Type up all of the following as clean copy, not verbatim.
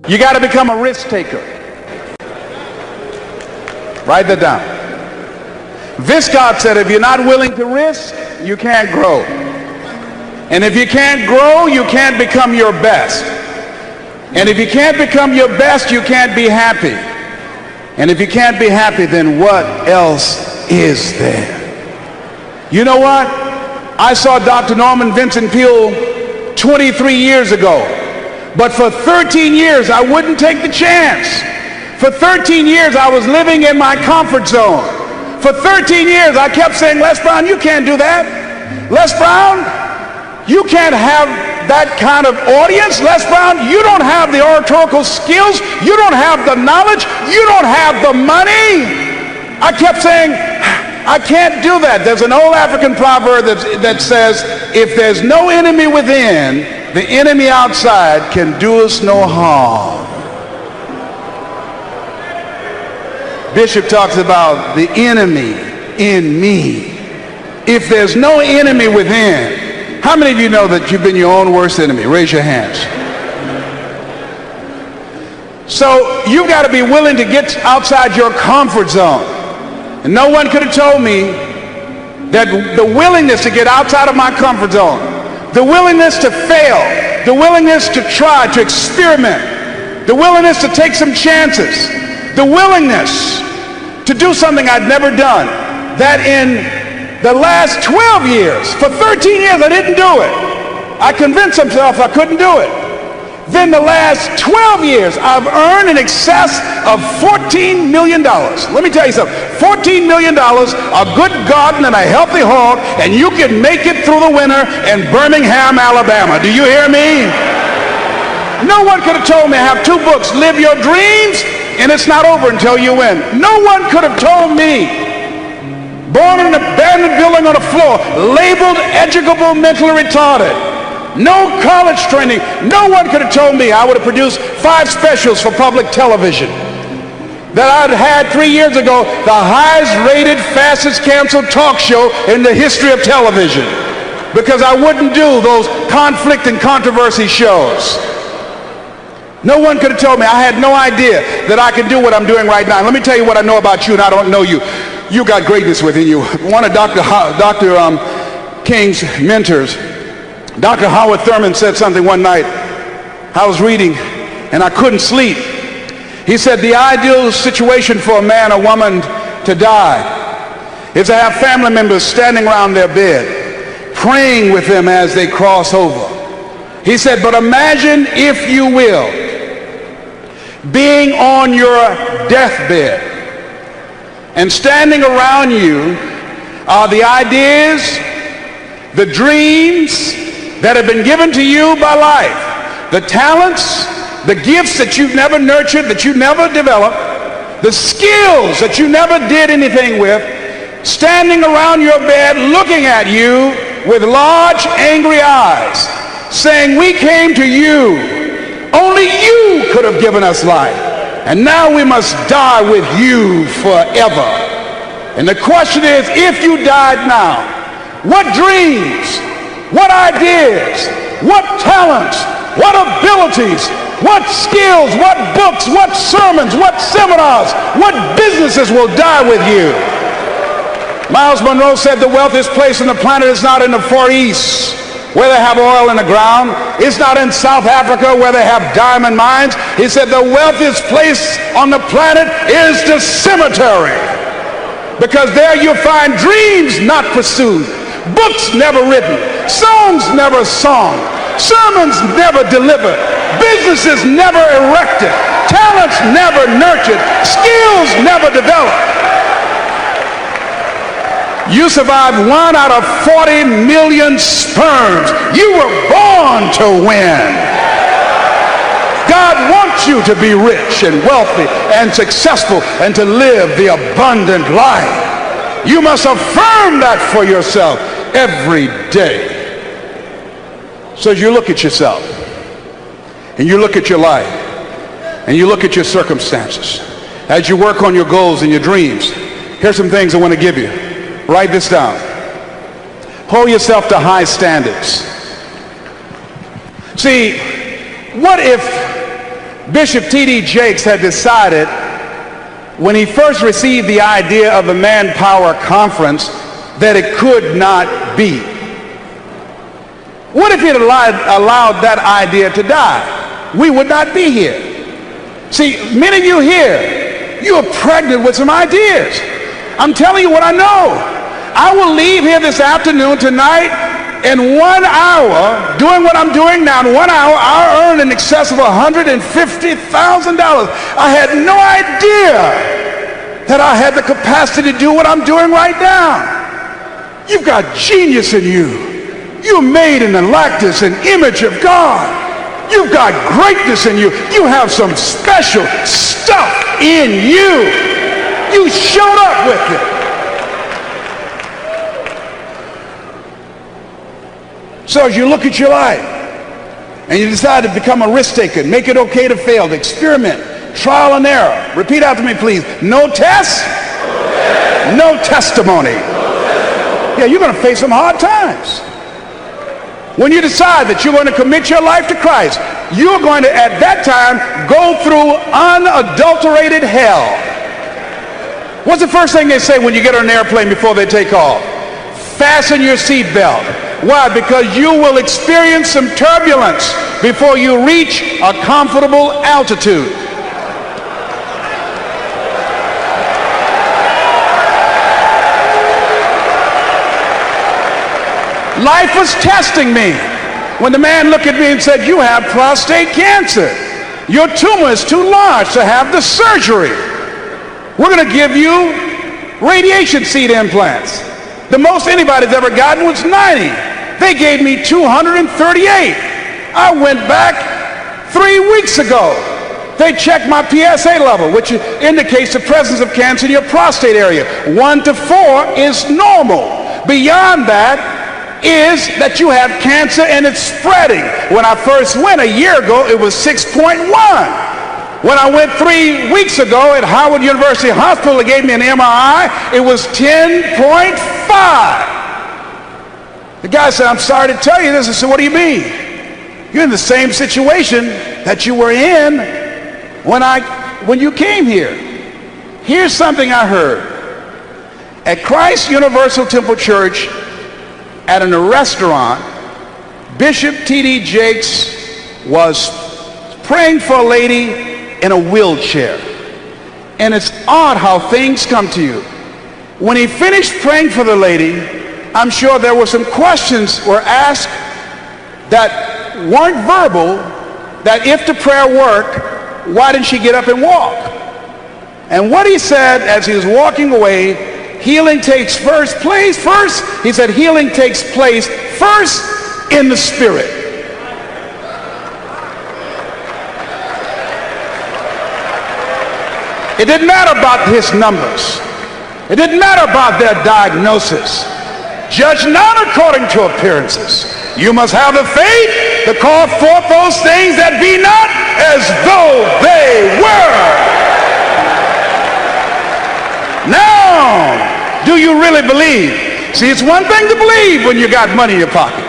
You got to become a risk taker. Write that down. Viscott said, if you're not willing to risk, you can't grow. And if you can't grow, you can't become your best. And if you can't become your best, you can't be happy. And if you can't be happy, then what else is there? You know what? I saw Dr. Norman Vincent Peale 23 years ago. But for 13 years, I wouldn't take the chance. For 13 years, I was living in my comfort zone. For 13 years, I kept saying, Les Brown, you can't do that. Les Brown, you can't have that kind of audience. Les Brown, you don't have the oratorical skills. You don't have the knowledge. You don't have the money. I kept saying, I can't do that. There's an old African proverb that says, if there's no enemy within, the enemy outside can do us no harm. Bishop talks about the enemy in me. If there's no enemy within, how many of you know that you've been your own worst enemy? Raise your hands. So you've got to be willing to get outside your comfort zone. And no one could have told me that the willingness to get outside of my comfort zone, the willingness to fail, the willingness to try, to experiment, the willingness to take some chances, the willingness to do something I'd never done, that in the last 12 years, for 13 years I didn't do it. I convinced myself I couldn't do it. Then the last 12 years, I've earned in excess of $14 million. Let me tell you something. $14 million, a good garden and a healthy hog, and you can make it through the winter in Birmingham, Alabama. Do you hear me? No one could have told me I have two books, Live Your Dreams, and It's Not Over Until You Win. No one could have told me, born in an abandoned building on the floor, labeled educable mentally retarded, no college training. No one could have told me I would have produced 5 specials for public television. That I'd had 3 years ago the highest rated, fastest canceled talk show in the history of television. Because I wouldn't do those conflict and controversy shows. No one could have told me. I had no idea that I could do what I'm doing right now. Let me tell you what I know about you, and I don't know you. You got greatness within you. One of Dr. King's mentors, Dr. Howard Thurman, said something one night. I was reading and I couldn't sleep. He said the ideal situation for a man or woman to die is to have family members standing around their bed, praying with them as they cross over. He said, but imagine, if you will, being on your deathbed and standing around you are the ideas, the dreams that have been given to you by life, the talents, the gifts that you've never nurtured, that you never developed, the skills that you never did anything with, standing around your bed looking at you with large angry eyes, saying, we came to you, only you could have given us life, and now we must die with you forever. And the question is, if you died now, what dreams, what ideas, what talents, what abilities, what skills, what books, what sermons, what seminars, what businesses will die with you? Miles Monroe said the wealthiest place on the planet is not in the Far East, where they have oil in the ground. It's not in South Africa, where they have diamond mines. He said the wealthiest place on the planet is the cemetery, because there you'll find dreams not pursued, books never written, songs never sung, sermons never delivered, businesses never erected, talents never nurtured, skills never developed. You survived 1 out of 40 million sperms. You were born to win. God wants you to be rich and wealthy and successful and to live the abundant life. You must affirm that for yourself every day. So as you look at yourself and you look at your life and you look at your circumstances, as you work on your goals and your dreams, here's some things I want to give you. Write this down. Hold yourself to high standards. See, what if Bishop T.D. Jakes had decided when he first received the idea of the Manpower Conference that it could not be. What if he had allowed that idea to die? We would not be here. See, many of you here, you are pregnant with some ideas. I'm telling you what I know. I will leave here this afternoon tonight. In 1 hour, doing what I'm doing now, in 1 hour, I'll earn in excess of $150,000. I had no idea that I had the capacity to do what I'm doing right now. You've got genius in you. You're made in the likeness and image of God. You've got greatness in you. You have some special stuff in you. You showed up with it. So as you look at your life and you decide to become a risk taker, make it okay to fail, to experiment, trial and error. Repeat after me, please. No test, no testimony. Yeah, you're going to face some hard times. When you decide that you're going to commit your life to Christ, you're going to, at that time, go through unadulterated hell. What's the first thing they say when you get on an airplane before they take off? Fasten your seatbelt. Why? Because you will experience some turbulence before you reach a comfortable altitude. Life was testing me when the man looked at me and said, "You have prostate cancer. Your tumor is too large to have the surgery. We're going to give you radiation seed implants." The most anybody's ever gotten was 90. They gave me 238. I went back 3 weeks ago. They checked my PSA level, which indicates the presence of cancer in your prostate area. 1 to 4 is normal. Beyond that is that you have cancer and it's spreading. When I first went a year ago, it was 6.1. When I went 3 weeks ago at Howard University Hospital, they gave me an MRI, it was 10.5. The guy said, "I'm sorry to tell you this." I said, "What do you mean?" "You're in the same situation that you were in when you came here." Here's something I heard. At Christ Universal Temple Church, at a restaurant, Bishop T.D. Jakes was praying for a lady in a wheelchair. And it's odd how things come to you. When he finished praying for the lady, I'm sure there were some questions were asked that weren't verbal, that if the prayer worked, why didn't she get up and walk? And what he said as he was walking away, healing takes place first. He said healing takes place first in the spirit. It didn't matter about his numbers. It didn't matter about their diagnosis. Judge not according to appearances. You must have the faith to call forth those things that be not as though they were. Now, do you really believe? See, it's one thing to believe when you got money in your pocket.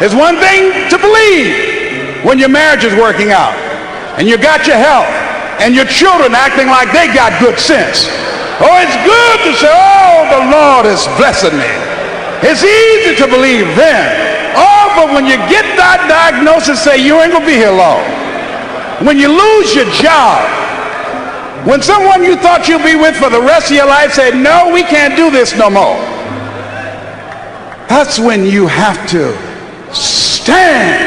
It's one thing to believe when your marriage is working out and you got your health and your children acting like they got good sense. Oh, it's good to say, "Oh, the Lord is blessing me." It's easy to believe then. Oh, but when you get that diagnosis, say, you ain't gonna be here long. When you lose your job, when someone you thought you'd be with for the rest of your life said, "No, we can't do this no more," that's when you have to stand.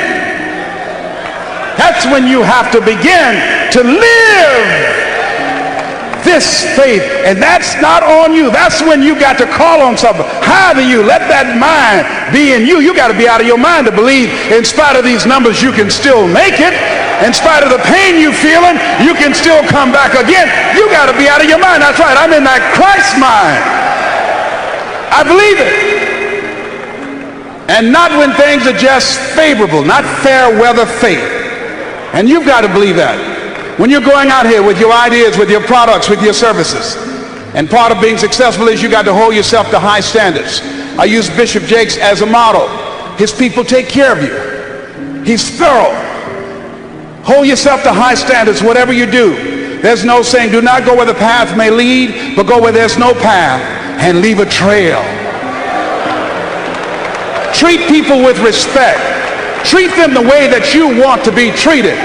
That's when you have to begin to live this faith, and that's not on you. That's when you got to call on something higher than you. Let that mind be in you. You got to be out of your mind to believe in spite of these numbers you can still make it. In spite of the pain you feeling, you can still come back again. You got to be out of your mind. That's right. I'm in that Christ mind. I believe it. And not when things are just favorable, not fair weather faith. And you've got to believe that. When you're going out here with your ideas, with your products, with your services, and part of being successful is you got to hold yourself to high standards. I use Bishop Jakes as a model. His people take care of you. He's thorough. Hold yourself to high standards, whatever you do. There's no saying, do not go where the path may lead, but go where there's no path and leave a trail. Treat people with respect. Treat them the way that you want to be treated.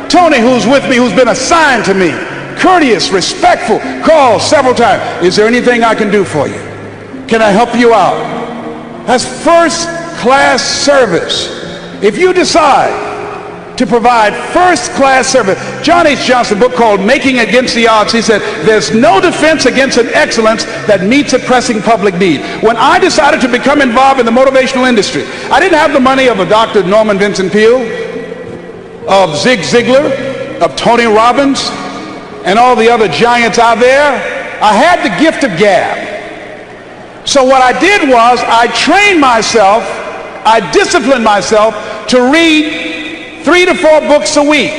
Tony, who's with me, who's been assigned to me, courteous, respectful, called several times. Is there anything I can do for you? Can I help you out? That's first class service. If you decide to provide first-class service. John H. Johnson, a book called Making Against the Odds, he said, there's no defense against an excellence that meets a pressing public need. When I decided to become involved in the motivational industry, I didn't have the money of a Dr. Norman Vincent Peale, of Zig Ziglar, of Tony Robbins, and all the other giants out there. I had the gift of gab. So what I did was I trained myself, I disciplined myself to read 3 to 4 books a week.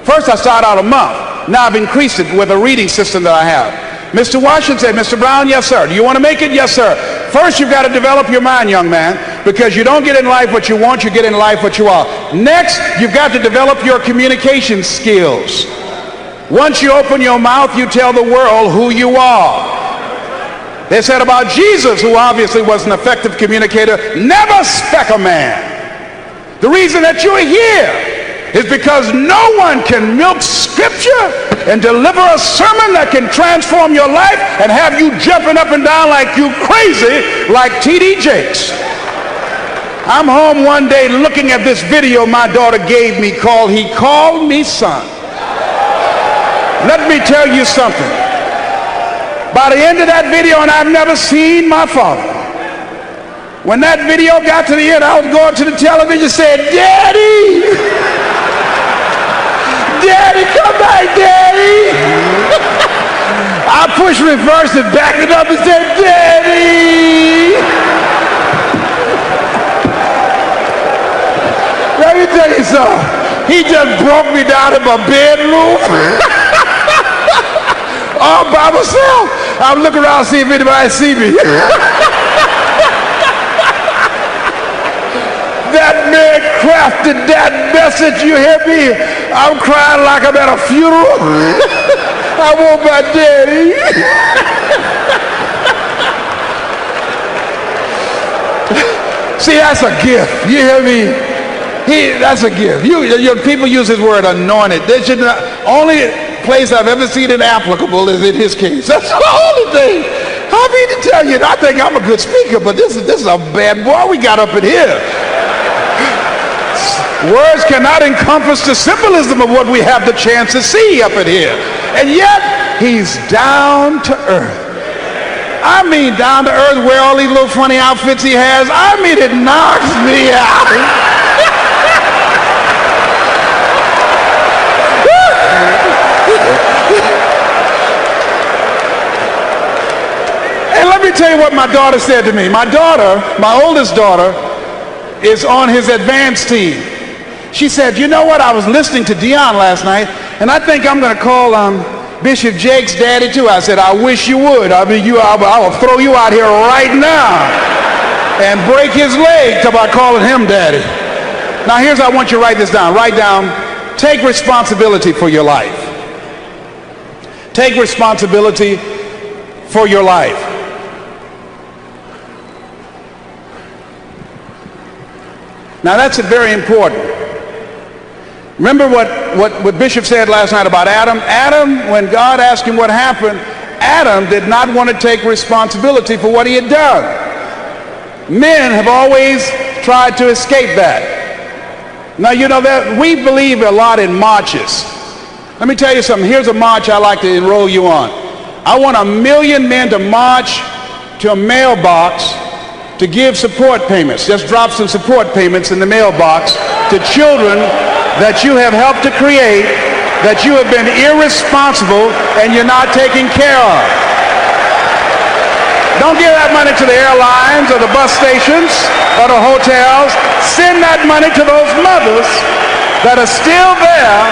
First I started out a month. Now I've increased it with a reading system that I have. Mr. Washington said, Mr. Brown, yes sir. Do you want to make it? Yes sir. First you've got to develop your mind, young man, because you don't get in life what you want, you get in life what you are. Next, you've got to develop your communication skills. Once you open your mouth, you tell the world who you are. They said about Jesus, who obviously was an effective communicator, never speck a man. The reason that you're here is because no one can milk scripture and deliver a sermon that can transform your life and have you jumping up and down like you crazy, like T.D. Jakes. I'm home one day looking at this video my daughter gave me called He Called Me Son. Let me tell you something. By the end of that video, and I've never seen my father, when that video got to the end, I was going to the television saying, Daddy! Daddy, come back, Daddy! I pushed reverse and backed it up and said, Daddy! Let me tell you something. He just broke me down in my bedroom. All by myself. I'm looking around to see if anybody see me. That man crafted that message, you hear me? I'm crying like I'm at a funeral. I want my daddy. See, that's a gift. You hear me? That's a gift. People use his word anointed. They should not, only place I've ever seen it applicable is in his case. That's the only thing. I mean to tell you, I think I'm a good speaker, but this is a bad boy we got up in here. Words cannot encompass the symbolism of what we have the chance to see up in here. And yet, he's down to earth. I mean down to earth, wear all these little funny outfits he has. I mean, it knocks me out. And let me tell you what my daughter said to me. My daughter, my oldest daughter, is on his advanced team. She said, you know what, I was listening to Dion last night, and I think I'm going to call Bishop Jake's daddy too. I said, I wish you would. I mean, I will throw you out here right now and break his leg by calling him daddy. Now here's how I want you to write this down. Write down, take responsibility for your life. Take responsibility for your life. Now that's very important. Remember what Bishop said last night about Adam? Adam, when God asked him what happened, Adam did not want to take responsibility for what he had done. Men have always tried to escape that. Now, you know that we believe a lot in marches. Let me tell you something. Here's a march I like to enroll you on. I want 1 million men to march to a mailbox to give support payments. Just drop some support payments in the mailbox to children that you have helped to create, that you have been irresponsible and you're not taking care of. Don't give that money to the airlines or the bus stations or the hotels. Send that money to those mothers that are still there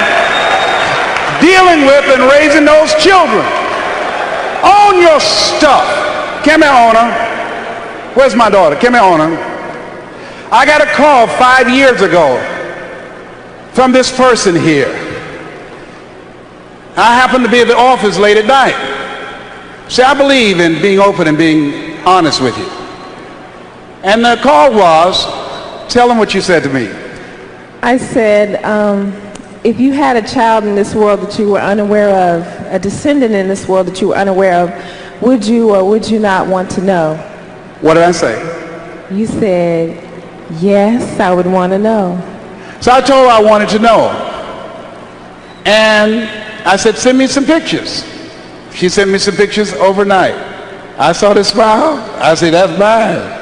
dealing with and raising those children. Own your stuff. Come here, owner. Where's my daughter? Come here, owner. I got a call 5 years ago from this person here. I happened to be at the office late at night. See, I believe in being open and being honest with you. And the call was, tell them what you said to me. I said, if you had a child in this world that you were unaware of, a descendant in this world that you were unaware of, would you or would you not want to know? What did I say? You said, yes, I would want to know. So I told her I wanted to know. And I said, send me some pictures. She sent me some pictures overnight. I saw the smile. I said, that's mine.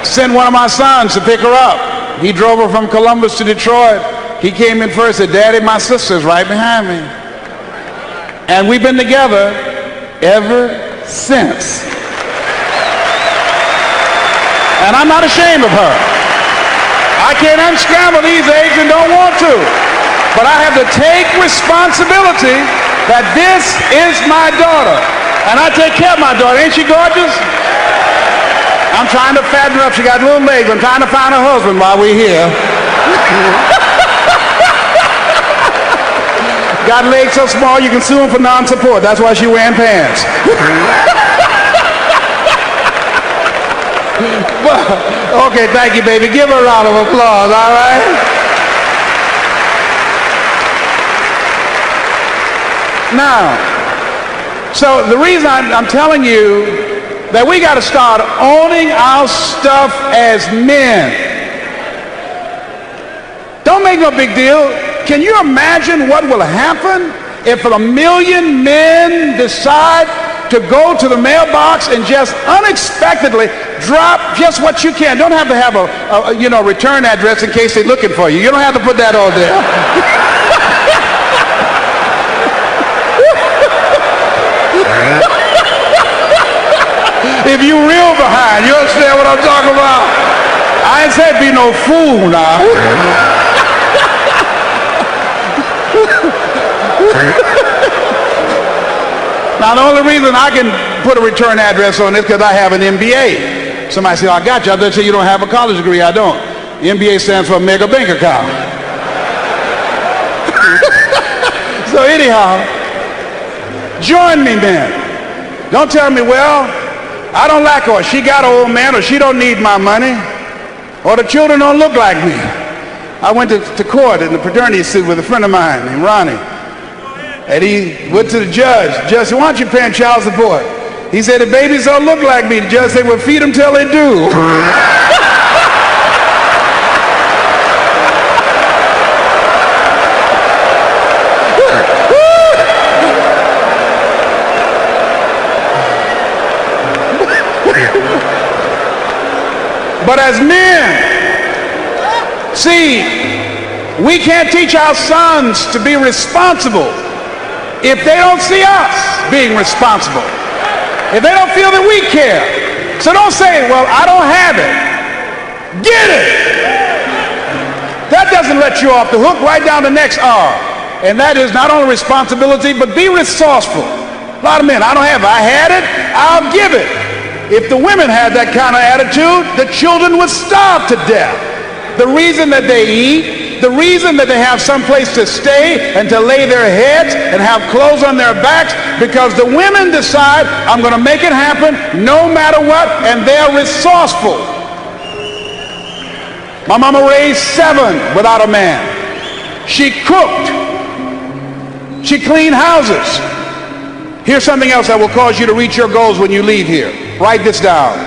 Sent one of my sons to pick her up. He drove her from Columbus to Detroit. He came in first, said, Daddy, my sister's right behind me. And we've been together ever since. And I'm not ashamed of her. I can't unscramble these eggs and don't want to. But I have to take responsibility that this is my daughter. And I take care of my daughter. Ain't she gorgeous? I'm trying to fatten her up. She got little legs. I'm trying to find her husband while we're here. Got legs so small you can sue him for non-support. That's why she's wearing pants. Okay, thank you, baby. Give her a round of applause, all right? Now, so the reason I'm telling you that we got to start owning our stuff as men. Don't make no big deal. Can you imagine what will happen if 1 million men decide to go to the mailbox and just unexpectedly drop just what you can? Don't have to have a return address in case they're looking for you. You don't have to put that on there. If you real behind, you understand what I'm talking about? I ain't said be no fool now. Now, the only reason I can put a return address on this because I have an MBA. Somebody say, oh, I got you. I thought you don't have a college degree. I don't. MBA stands for mega bank account. So anyhow, join me, men. Don't tell me, well, I don't like her. She got an old man, or she don't need my money, or the children don't look like me. I went to court in the paternity suit with a friend of mine named Ronnie. And he went to the judge. Judge said, why aren't you paying child support? He said, the babies don't look like me. The judge said, well, feed them till they do. But as men, see, we can't teach our sons to be responsible if they don't see us being responsible, if they don't feel that we care. So don't say, well, I don't have it. Get it. That doesn't let you off the hook. Right down the next R. And that is not only responsibility, but be resourceful. A lot of men, I don't have it. I had it, I'll give it. If the women had that kind of attitude, the children would starve to death. The reason that they eat, the reason that they have some place to stay and to lay their heads and have clothes on their backs, because the women decide, I'm going to make it happen no matter what, and they're resourceful. My mama raised 7 without a man. She cooked. She cleaned houses. Here's something else that will cause you to reach your goals when you leave here. Write this down.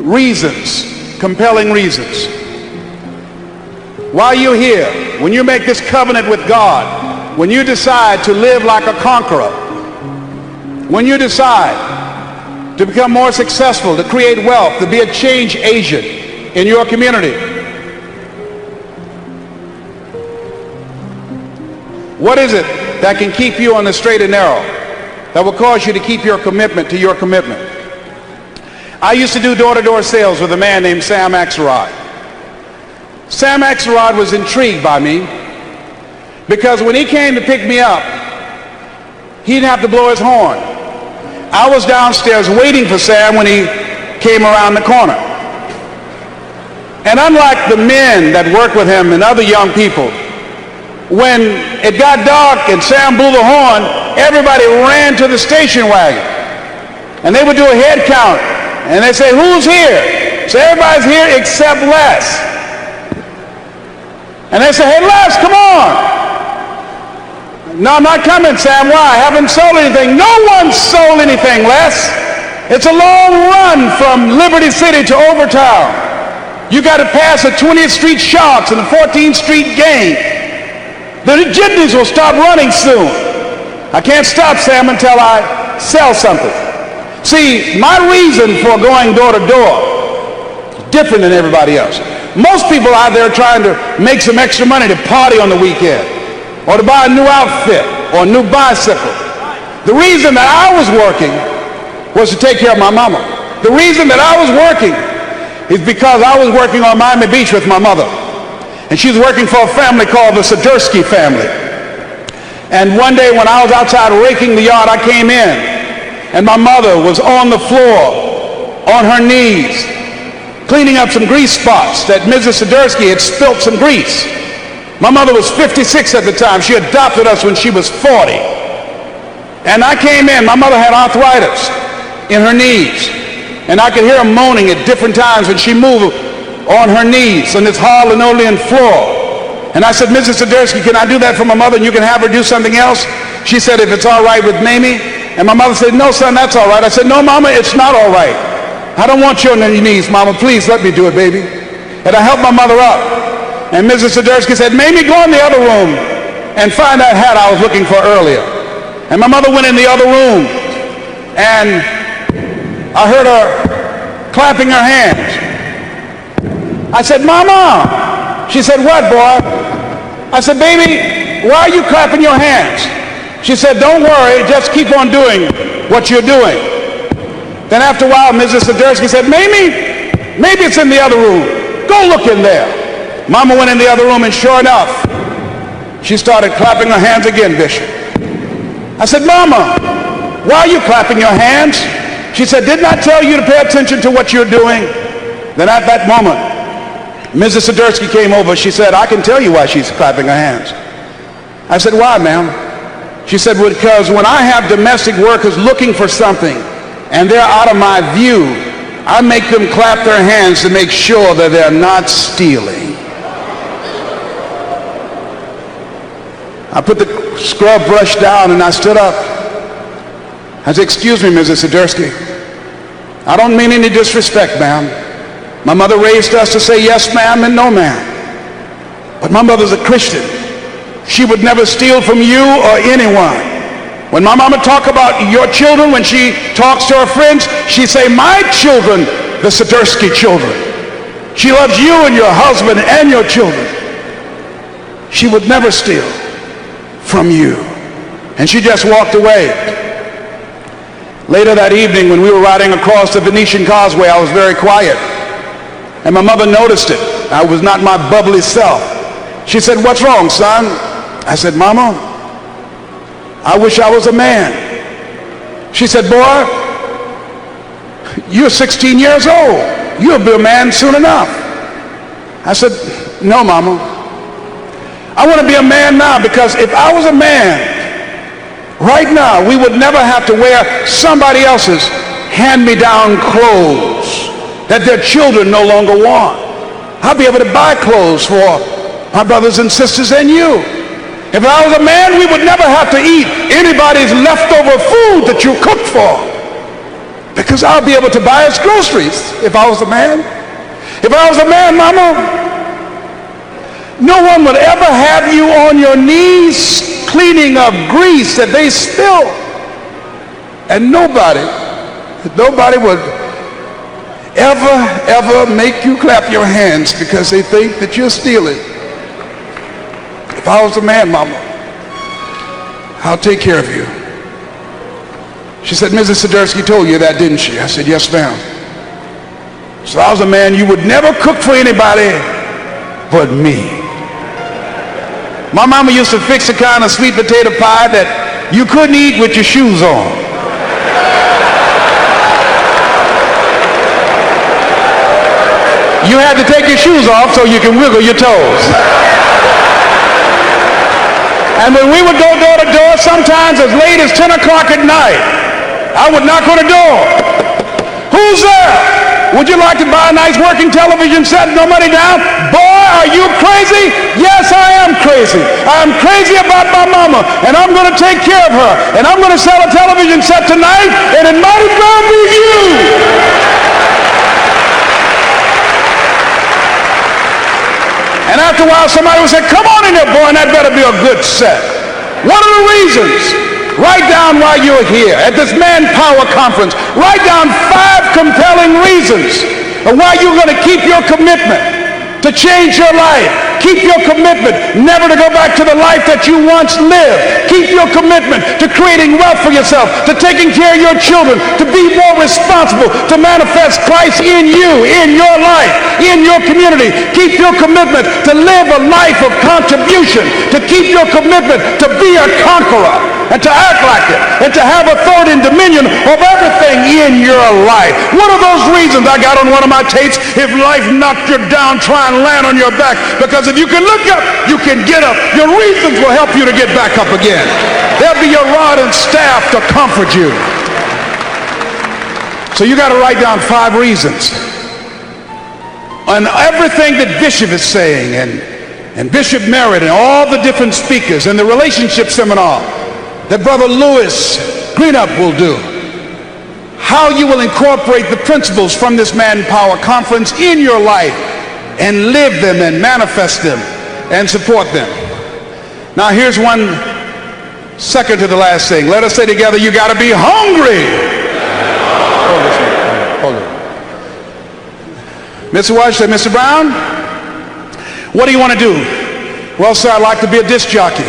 Reasons, compelling reasons. While you're here, when you make this covenant with God, when you decide to live like a conqueror, when you decide to become more successful, to create wealth, to be a change agent in your community, what is it that can keep you on the straight and narrow, that will cause you to keep your commitment to your commitment? I used to do door-to-door sales with a man named Sam Axelrod. Sam Axelrod was intrigued by me because when he came to pick me up, he didn't have to blow his horn. I was downstairs waiting for Sam when he came around the corner. And unlike the men that work with him and other young people, when it got dark and Sam blew the horn, everybody ran to the station wagon. And they would do a head count. And they'd say, who's here? So everybody's here except Les. And they say, hey, Les, come on. No, I'm not coming, Sam. Why? I haven't sold anything. No one sold anything, Les. It's a long run from Liberty City to Overtown. You got to pass the 20th Street Sharks and the 14th Street Gang. The jitneys will stop running soon. I can't stop, Sam, until I sell something. See, my reason for going door to door is different than everybody else. Most people out there are trying to make some extra money to party on the weekend, or to buy a new outfit or a new bicycle. The reason that I was working was to take care of my mama. The reason that I was working is because I was working on Miami Beach with my mother. And she was working for a family called the Sidursky family. And one day when I was outside raking the yard, I came in, and my mother was on the floor, on her knees, cleaning up some grease spots that Mrs. Sidursky had spilt some grease. My mother was 56 at the time. She adopted us when she was 40. And I came in. My mother had arthritis in her knees. And I could hear her moaning at different times when she moved on her knees on this hard linoleum floor. And I said, Mrs. Sidursky, can I do that for my mother and you can have her do something else? She said, if it's all right with Mamie. And my mother said, no, son, that's all right. I said, no, Mama, it's not all right. I don't want you on your knees, Mama. Please let me do it, baby. And I helped my mother up. And Mrs. Sidursky said, Mamie, go in the other room and find that hat I was looking for earlier. And my mother went in the other room, and I heard her clapping her hands. I said, Mama. She said, what, boy? I said, baby, why are you clapping your hands? She said, don't worry, just keep on doing what you're doing. Then after a while, Mrs. Sidursky said, Mamie, maybe it's in the other room. Go look in there. Mama went in the other room, and sure enough, she started clapping her hands again, Bishop. I said, Mama, why are you clapping your hands? She said, didn't I tell you to pay attention to what you're doing? Then at that moment, Mrs. Sidursky came over. She said, I can tell you why she's clapping her hands. I said, why, ma'am? She said, because when I have domestic workers looking for something and they're out of my view, I make them clap their hands to make sure that they're not stealing. I put the scrub brush down and I stood up. I said, excuse me, Mrs. Sidursky. I don't mean any disrespect, ma'am. My mother raised us to say yes, ma'am, and no, ma'am. But my mother's a Christian. She would never steal from you or anyone. When my mama talk about your children, when she talks to her friends, she say, my children, the Sidursky children. She loves you and your husband and your children. She would never steal from you. And she just walked away. Later that evening, when we were riding across the Venetian Causeway, I was very quiet. And my mother noticed it. I was not my bubbly self. She said, what's wrong, son? I said, Mama, I wish I was a man. She said, boy, you're 16 years old. You'll be a man soon enough. I said, no, Mama. I want to be a man now, because if I was a man, right now, we would never have to wear somebody else's hand-me-down clothes that their children no longer want. I'll be able to buy clothes for my brothers and sisters and you. If I was a man, we would never have to eat anybody's leftover food that you cooked for, because I'll be able to buy us groceries if I was a man. If I was a man, Mama, no one would ever have you on your knees cleaning up grease that they spill. And nobody would ever make you clap your hands because they think that you're stealing. If I was a man, Mama, I'll take care of you. She said, Mrs. Sidursky told you that, didn't she? I said, yes, ma'am. So I was a man, you would never cook for anybody but me. My mama used to fix a kind of sweet potato pie that you couldn't eat with your shoes on. You had to take your shoes off so you can wiggle your toes. And when we would go door to door, sometimes as late as 10 o'clock at night, I would knock on the door. Who's there? Would you like to buy a nice working television set? No money down? Boy, are you crazy? Yes, I am crazy. I'm crazy about my mama, and I'm going to take care of her. And I'm going to sell a television set tonight, and it might as well be you. And after a while, somebody would say, come on in there, boy, and that better be a good set. What are the reasons? Write down why you're here at this Manpower Conference. Write down 5 compelling reasons of why you're going to keep your commitment to change your life. Keep your commitment never to go back to the life that you once lived. Keep your commitment to creating wealth for yourself, to taking care of your children, to be more responsible, to manifest Christ in you, in your life, in your community. Keep your commitment to live a life of contribution, to keep your commitment to be a conqueror, and to act like it, and to have authority and dominion of everything in your life. What are those reasons? I got on one of my tapes, if life knocked you down, try and land on your back, because if you can look up, you can get up. Your reasons will help you to get back up again. They'll be your rod and staff to comfort you. So you got to write down 5 reasons on everything that Bishop is saying, and Bishop Merritt, and all the different speakers, and the relationship seminar that Brother Lewis Greenup will do. How you will incorporate the principles from this Manpower Conference in your life and live them and manifest them and support them. Now here's one second to the last thing. Let us say together, you got to be hungry. Hold it. Mr. Washington, Mr. Brown, what do you want to do? Well, sir, I'd like to be a disc jockey.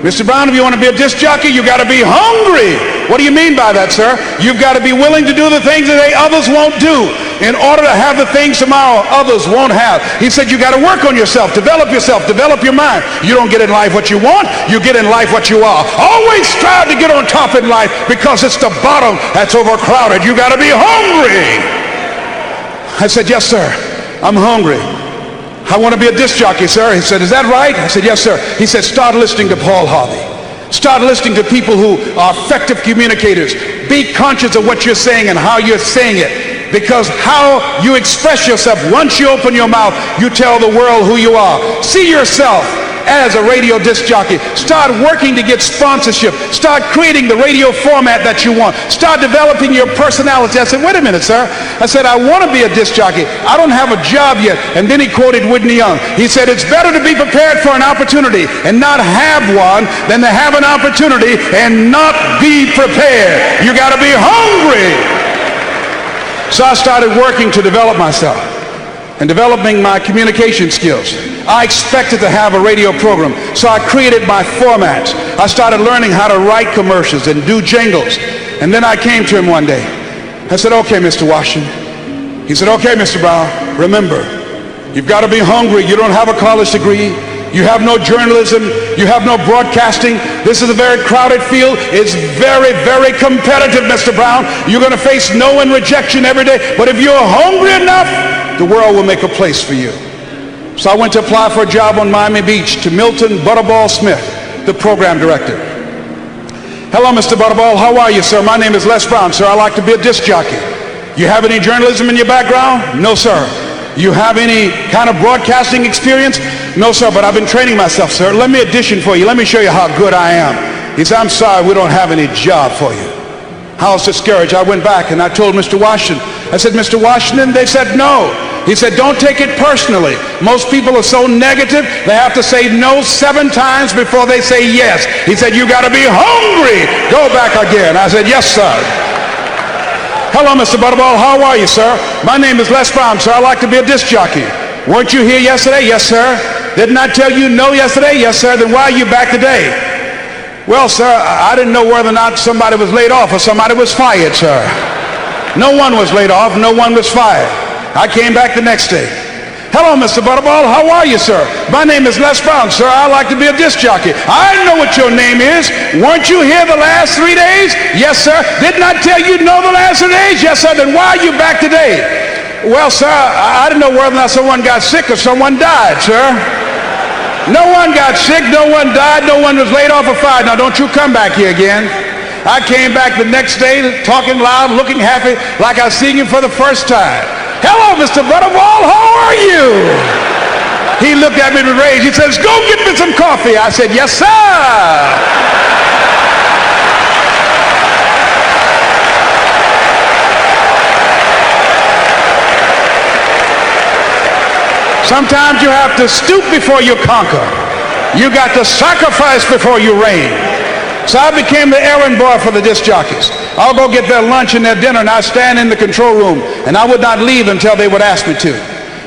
Mr. Brown, if you want to be a disc jockey, you got to be hungry. What do you mean by that, sir? You've got to be willing to do the things that others won't do in order to have the things tomorrow others won't have. He said you got to work on yourself, develop your mind. You don't get in life what you want, you get in life what you are. Always strive to get on top in life, because it's the bottom that's overcrowded. You got to be hungry. I said, yes, sir, I'm hungry. I want to be a disc jockey, sir. He said, is that right? I said, yes, sir. He said, start listening to Paul Harvey. Start listening to people who are effective communicators. Be conscious of what you're saying and how you're saying it. Because how you express yourself, once you open your mouth, you tell the world who you are. See yourself as a radio disc jockey. Start working to get sponsorship. Start creating the radio format that you want. Start developing your personality. I said, wait a minute, sir. I said, I want to be a disc jockey. I don't have a job yet. And then he quoted Whitney Young. He said, it's better to be prepared for an opportunity and not have one than to have an opportunity and not be prepared. You got to be hungry. So I started working to develop myself and developing my communication skills. I expected to have a radio program, so I created my formats. I started learning how to write commercials and do jingles. And then I came to him one day. I said, okay, Mr. Washington. He said, okay, Mr. Brown, remember, you've got to be hungry. You don't have a college degree. You have no journalism. You have no broadcasting. This is a very crowded field. It's very, very competitive, Mr. Brown. You're going to face no and rejection every day. But if you're hungry enough, the world will make a place for you. So I went to apply for a job on Miami Beach to Milton Butterball Smith, the program director. Hello, Mr. Butterball. How are you, sir? My name is Les Brown, sir. I like to be a disc jockey. You have any journalism in your background? No, sir. You have any kind of broadcasting experience? No, sir, but I've been training myself, sir. Let me audition for you. Let me show you how good I am. He said, I'm sorry, we don't have any job for you. I was discouraged. I went back and I told Mr. Washington. I said, Mr. Washington? They said, no. He said, don't take it personally. Most people are so negative, they have to say no 7 times before they say yes. He said, you got to be hungry. Go back again. I said, yes, sir. Hello, Mr. Butterball. How are you, sir? My name is Les Brown, sir. I like to be a disc jockey. Weren't you here yesterday? Yes, sir. Didn't I tell you no yesterday? Yes, sir. Then why are you back today? Well, sir, I didn't know whether or not somebody was laid off or somebody was fired, sir. No one was laid off. No one was fired. I came back the next day. Hello, Mr. Butterball. How are you, sir? My name is Les Brown, sir. I like to be a disc jockey. I know what your name is. Weren't you here the last 3 days? Yes, sir. Didn't I tell you no the last 3 days? Yes, sir. Then why are you back today? Well, sir, I didn't know whether or not someone got sick or someone died, sir. No one got sick, no one died, no one was laid off or fired. Now, don't you come back here again. I came back the next day talking loud, looking happy, like I was seeing him for the first time. Hello, Mr. Butterball, how are you? He looked at me with rage. He says, go get me some coffee. I said, yes, sir. Sometimes you have to stoop before you conquer. You got to sacrifice before you reign. So I became the errand boy for the disc jockeys. I'll go get their lunch and their dinner, and I'd stand in the control room, and I would not leave until they would ask me to.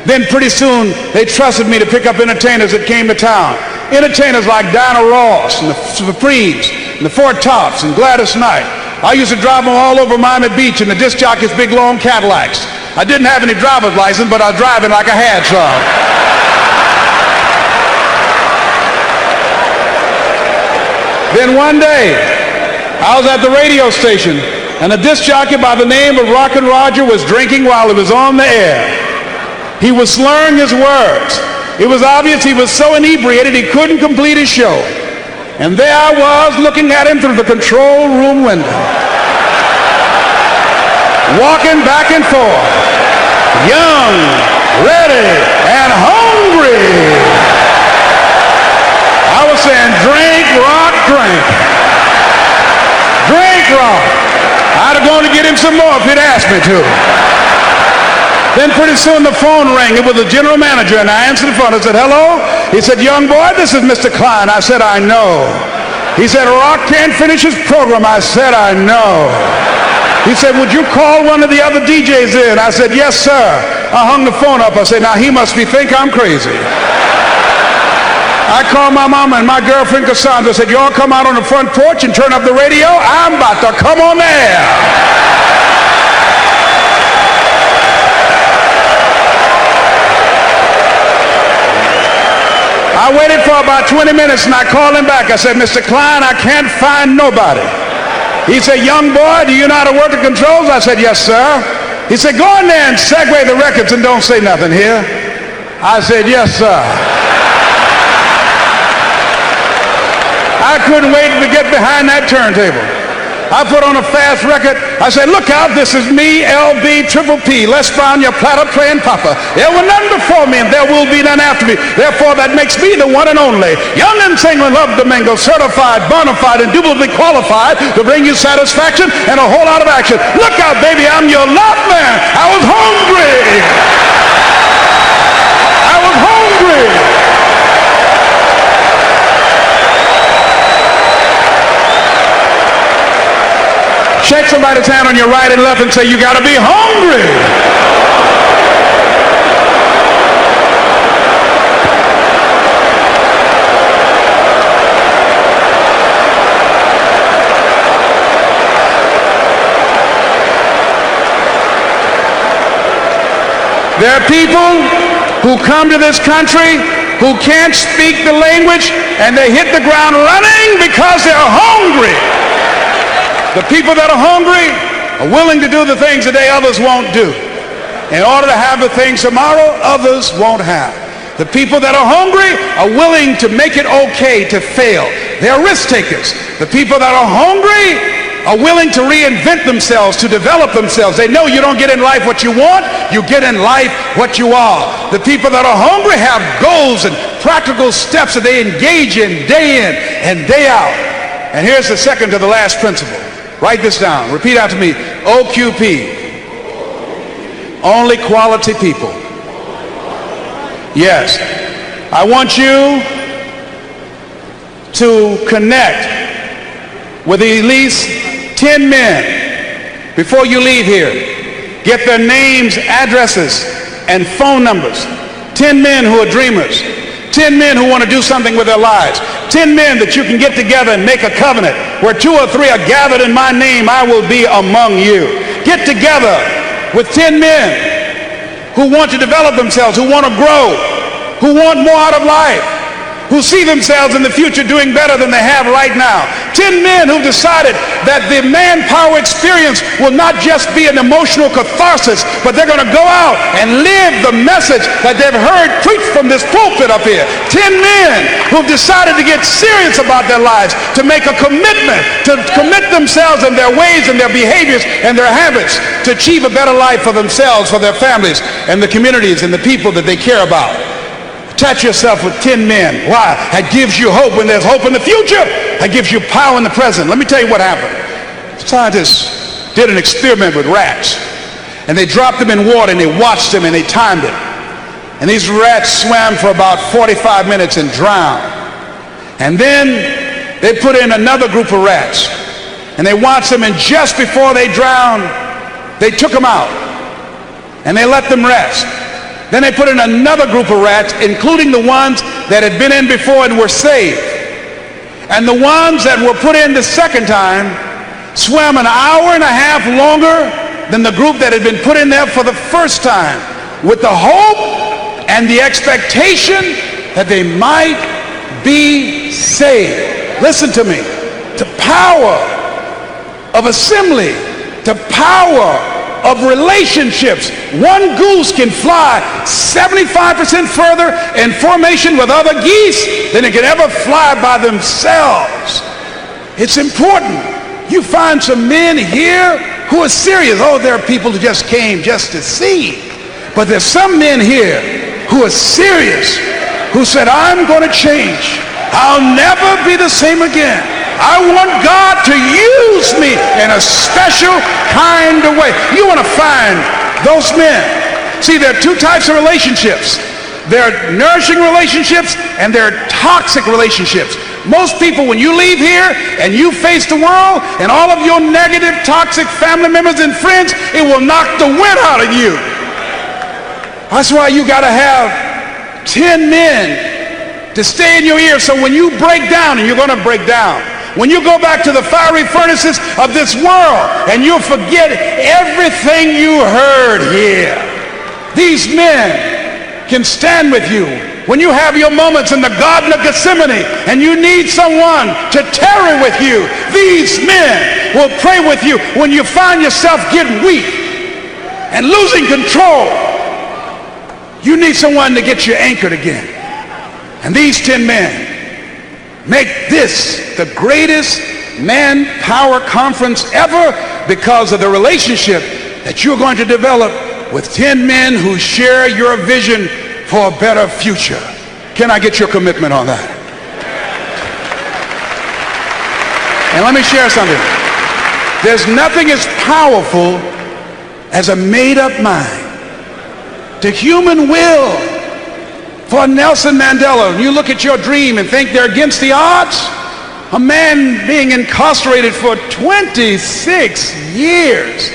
Then pretty soon, they trusted me to pick up entertainers that came to town. Entertainers like Diana Ross and the Supremes and the Four Tops and Gladys Knight. I used to drive them all over Miami Beach in the disc jockeys' big long Cadillacs. I didn't have any driver's license, but I was driving like I had some. Then one day, I was at the radio station, and a disc jockey by the name of Rockin' Roger was drinking while he was on the air. He was slurring his words. It was obvious he was so inebriated he couldn't complete his show. And there I was looking at him through the control room window, walking back and forth, young, ready, and hungry. I was saying, drink, rock, drink. Drink, rock. I'd have gone to get him some more if he'd asked me to. Then pretty soon the phone rang. It was the general manager, and I answered the phone. I said, hello? He said, young boy, this is Mr. Klein. I said, I know. He said, Rock can't finish his program. I said, I know. He said, would you call one of the other DJs in? I said, yes, sir. I hung the phone up. I said, now he must think I'm crazy. I called my mama and my girlfriend Cassandra. Said, you all come out on the front porch and turn up the radio. I'm about to come on the air. I waited for about 20 minutes and I called him back. I said, Mr. Klein, I can't find nobody. He said, young boy, do you know how to work the controls? I said, yes, sir. He said, go in there and segue the records and don't say nothing here. I said, yes, sir. I couldn't wait to get behind that turntable. I put on a fast record. I said, look out, this is me, LB, Triple P, Les Brown, your platter playing papa. There were none before me and there will be none after me. Therefore, that makes me the one and only. Young and single, love to mingle, certified, bona fide, indubitably qualified to bring you satisfaction and a whole lot of action. Look out, baby, I'm your love man. I was hungry. I was hungry. Shake somebody's hand on your right and left and say, you got to be hungry. There are people who come to this country who can't speak the language and they hit the ground running because they're hungry. The people that are hungry are willing to do the things today others won't do. In order to have the things tomorrow others won't have. The people that are hungry are willing to make it okay to fail. They're risk takers. The people that are hungry are willing to reinvent themselves, to develop themselves. They know you don't get in life what you want, you get in life what you are. The people that are hungry have goals and practical steps that they engage in day and day out. And here's the second to the last principle. Write this down. Repeat after me. OQP. Only quality people. Yes. I want you to connect with at least 10 men before you leave here. Get their names, addresses, and phone numbers. 10 men who are dreamers. 10 men who want to do something with their lives. 10 men that you can get together and make a covenant. Where 2 or 3 are gathered in my name, I will be among you. Get together with 10 men who want to develop themselves, who want to grow, who want more out of life. who see themselves in the future doing better than they have right now. 10 men who've decided that the manpower experience will not just be an emotional catharsis, but they're going to go out and live the message that they've heard preached from this pulpit up here. 10 men who've decided to get serious about their lives, to make a commitment, to commit themselves and their ways and their behaviors and their habits to achieve a better life for themselves, for their families, and the communities and the people that they care about. Attach yourself with 10 men. Why? That gives you hope when there's hope in the future. That gives you power in the present. Let me tell you what happened. Scientists did an experiment with rats, and they dropped them in water and they watched them and they timed it. And these rats swam for about 45 minutes and drowned. And then they put in another group of rats and they watched them, and just before they drowned, they took them out and they let them rest. Then they put in another group of rats, including the ones that had been in before and were saved. And the ones that were put in the second time swam an hour and a half longer than the group that had been put in there for the first time, with the hope and the expectation that they might be saved. Listen to me. The power of assembly, the power of relationships. One goose can fly 75% further in formation with other geese than it can ever fly by themselves. It's important. You find some men here who are serious. Oh, there are people who just came just to see. But there's some men here who are serious, who said, I'm going to change. I'll never be the same again. I want God to use me in a special kind of way. You want to find those men. See, there are two types of relationships. There are nourishing relationships and there are toxic relationships. Most people, when you leave here and you face the world and all of your negative, toxic family members and friends, it will knock the wind out of you. That's why you got to have 10 men to stay in your ear, so when you break down, and you're going to break down, when you go back to the fiery furnaces of this world and you'll forget everything you heard here, these men can stand with you. When you have your moments in the Garden of Gethsemane and you need someone to tarry with you, these men will pray with you when you find yourself getting weak and losing control. You need someone to get you anchored again. And these 10 men make this the greatest manpower conference ever because of the relationship that you're going to develop with 10 men who share your vision for a better future. Can I get your commitment on that? And let me share something. There's nothing as powerful as a made-up mind. The human will. For Nelson Mandela, you look at your dream and think they're against the odds. A man being incarcerated for 26 years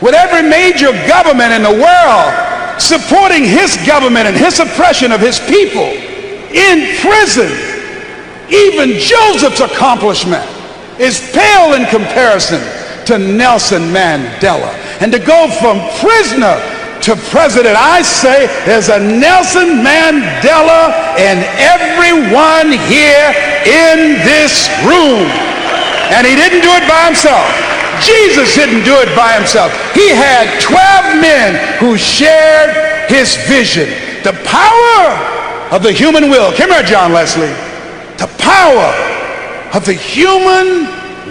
with every major government in the world supporting his government and his oppression of his people in prison. Even Joseph's accomplishment is pale in comparison to Nelson Mandela. And to go from prisoner to president, I say there's a Nelson Mandela in everyone here in this room. And he didn't do it by himself. Jesus didn't do it by himself. He had 12 men who shared his vision. The power of the human will. Come here, John Leslie. The power of the human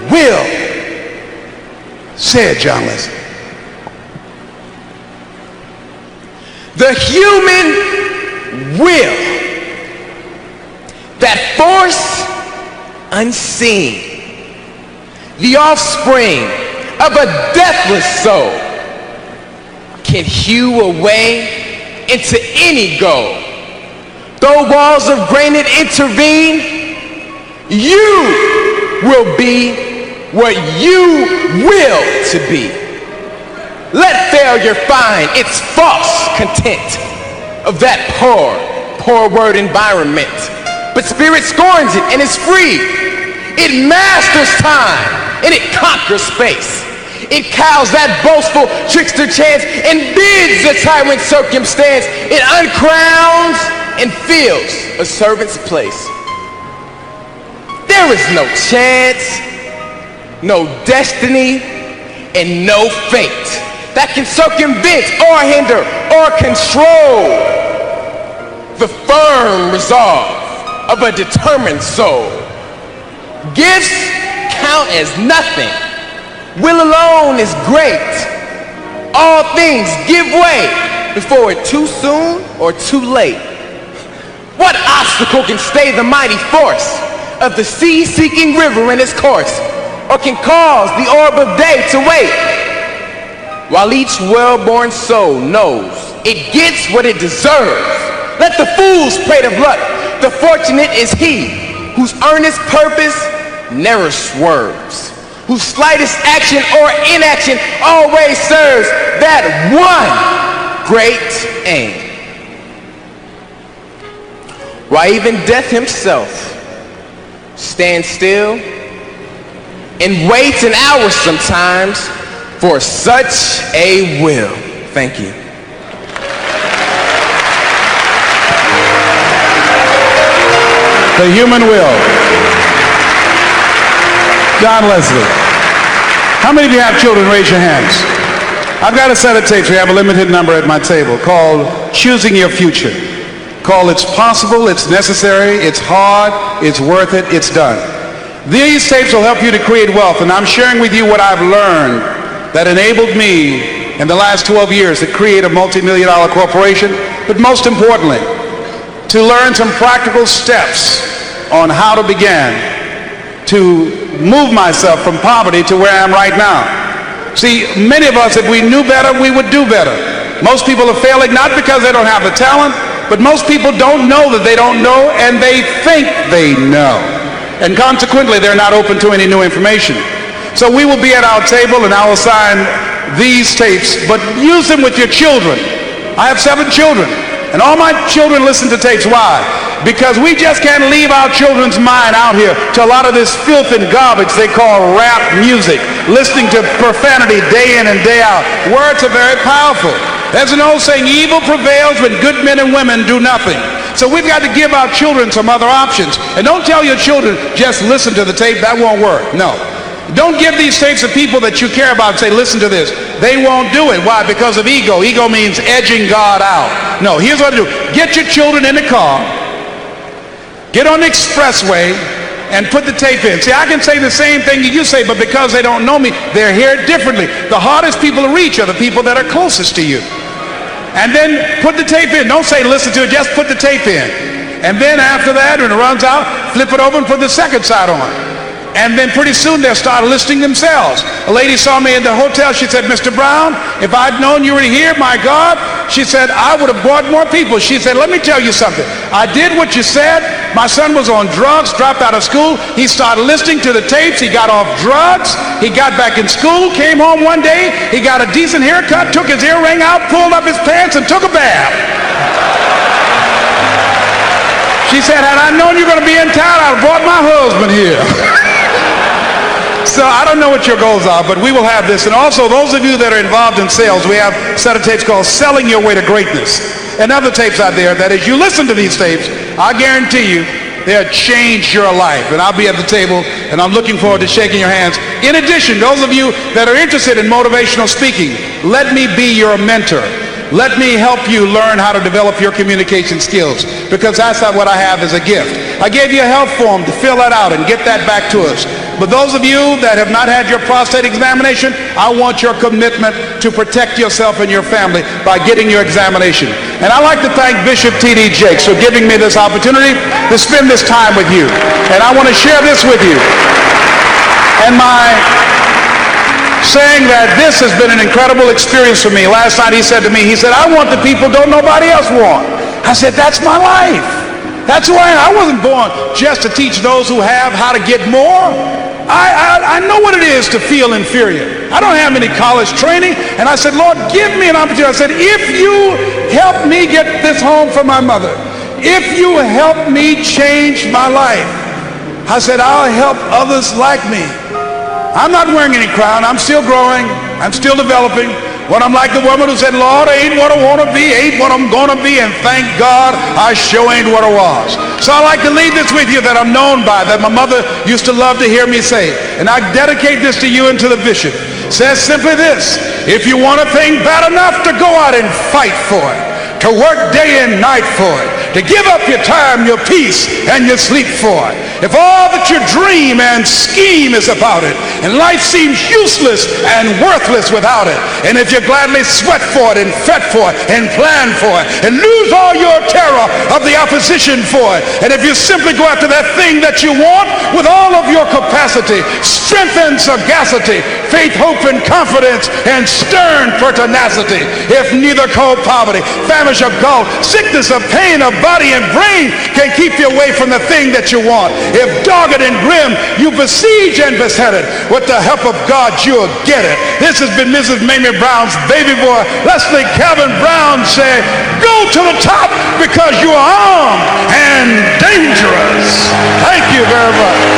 will. Say it, John Leslie. The human will, that force unseen, the offspring of a deathless soul, can hew a way into any goal. Though walls of granite intervene, you will be what you will to be. Let failure find its false content of that poor word environment. But spirit scorns it and is free. It masters time and it conquers space. It cows that boastful trickster chance and bids the tyrant circumstance. It uncrowns and fills a servant's place. There is no chance, no destiny, and no fate that can circumvent or hinder or control the firm resolve of a determined soul. Gifts count as nothing. Will alone is great. All things give way before it's too soon or too late. What obstacle can stay the mighty force of the sea-seeking river in its course, or can cause the orb of day to wait? While each well-born soul knows it gets what it deserves, let the fools prate of luck. The fortunate is he whose earnest purpose never swerves, whose slightest action or inaction always serves that one great aim. Why even death himself stands still and waits an hour sometimes for such a will. Thank you. The human will. John Leslie. How many of you have children? Raise your hands. I've got a set of tapes. We have a limited number at my table called Choosing Your Future. Called It's Possible, It's Necessary, It's Hard, It's Worth It, It's Done. These tapes will help you to create wealth, and I'm sharing with you what I've learned that enabled me in the last 12 years to create a multi-million-dollar corporation, but most importantly, to learn some practical steps on how to begin to move myself from poverty to where I am right now. See, many of us, if we knew better, we would do better. Most people are failing not because they don't have the talent, but most people don't know that they don't know, and they think they know. And consequently, they're not open to any new information. So we will be at our table, and I will sign these tapes, but use them with your children. I have 7 children, and all my children listen to tapes. Why? Because we just can't leave our children's mind out here to a lot of this filth and garbage they call rap music, listening to profanity day in and day out. Words are very powerful. There's an old saying, evil prevails when good men and women do nothing. So we've got to give our children some other options. And don't tell your children, just listen to the tape. That won't work. No. Don't give these tapes to people that you care about and say, listen to this. They won't do it. Why? Because of ego. Ego means edging God out. No, here's what to do. Get your children in the car, get on the expressway, and put the tape in. See, I can say the same thing that you say, but because they don't know me, they're hear it differently. The hardest people to reach are the people that are closest to you. And then put the tape in. Don't say listen to it, just put the tape in. And then after that, when it runs out, flip it over and put the second side on. And then pretty soon they'll start listening themselves. A lady saw me in the hotel. She said, Mr. Brown, if I'd known you were here, my God, she said, I would have brought more people. She said, let me tell you something. I did what you said. My son was on drugs, dropped out of school. He started listening to the tapes. He got off drugs. He got back in school, came home one day. He got a decent haircut, took his earring out, pulled up his pants, and took a bath. She said, had I known you were going to be in town, I'd have brought my husband here. So I don't know what your goals are, but we will have this. And also, those of you that are involved in sales, we have a set of tapes called Selling Your Way to Greatness. And other tapes out there that as you listen to these tapes, I guarantee you, they'll change your life. And I'll be at the table, and I'm looking forward to shaking your hands. In addition, those of you that are interested in motivational speaking, let me be your mentor. Let me help you learn how to develop your communication skills, because that's not what I have as a gift. I gave you a health form to fill that out and get that back to us. But those of you that have not had your prostate examination, I want your commitment to protect yourself and your family by getting your examination. And I'd like to thank Bishop T.D. Jakes for giving me this opportunity to spend this time with you. And I want to share this with you. And my saying that this has been an incredible experience for me. Last night he said to me, he said, I want the people don't nobody else want. I said, that's my life. That's why I wasn't born just to teach those who have how to get more. I know what it is to feel inferior. I don't have any college training. And I said, Lord, give me an opportunity. I said, if you help me get this home for my mother, if you help me change my life, I said, I'll help others like me. I'm not wearing any crown. I'm still growing. I'm still developing. when I'm like the woman who said, Lord, I ain't what I want to be, ain't what I'm going to be, and thank God I sure ain't what I was. So I like to leave this with you that I'm known by, that my mother used to love to hear me say, and I dedicate this to you and to the bishop. It says simply this: if you want a thing bad enough to go out and fight for it, to work day and night for it, to give up your time, your peace, and your sleep for it, if all that you dream and scheme is about it, and life seems useless and worthless without it, and if you gladly sweat for it and fret for it and plan for it and lose all your terror of the opposition for it, and if you simply go after that thing that you want with all of your capacity, strength and sagacity, faith, hope, and confidence, and stern pertinacity, if neither cold poverty, famish or gulf, sickness or pain of body and brain can keep you away from the thing that you want, if dogged and grim you besiege and beset it, with the help of God you'll get it. This has been Mrs. Mamie Brown's baby boy, Leslie Calvin Brown, say, go to the top because you are armed and dangerous. Thank you very much.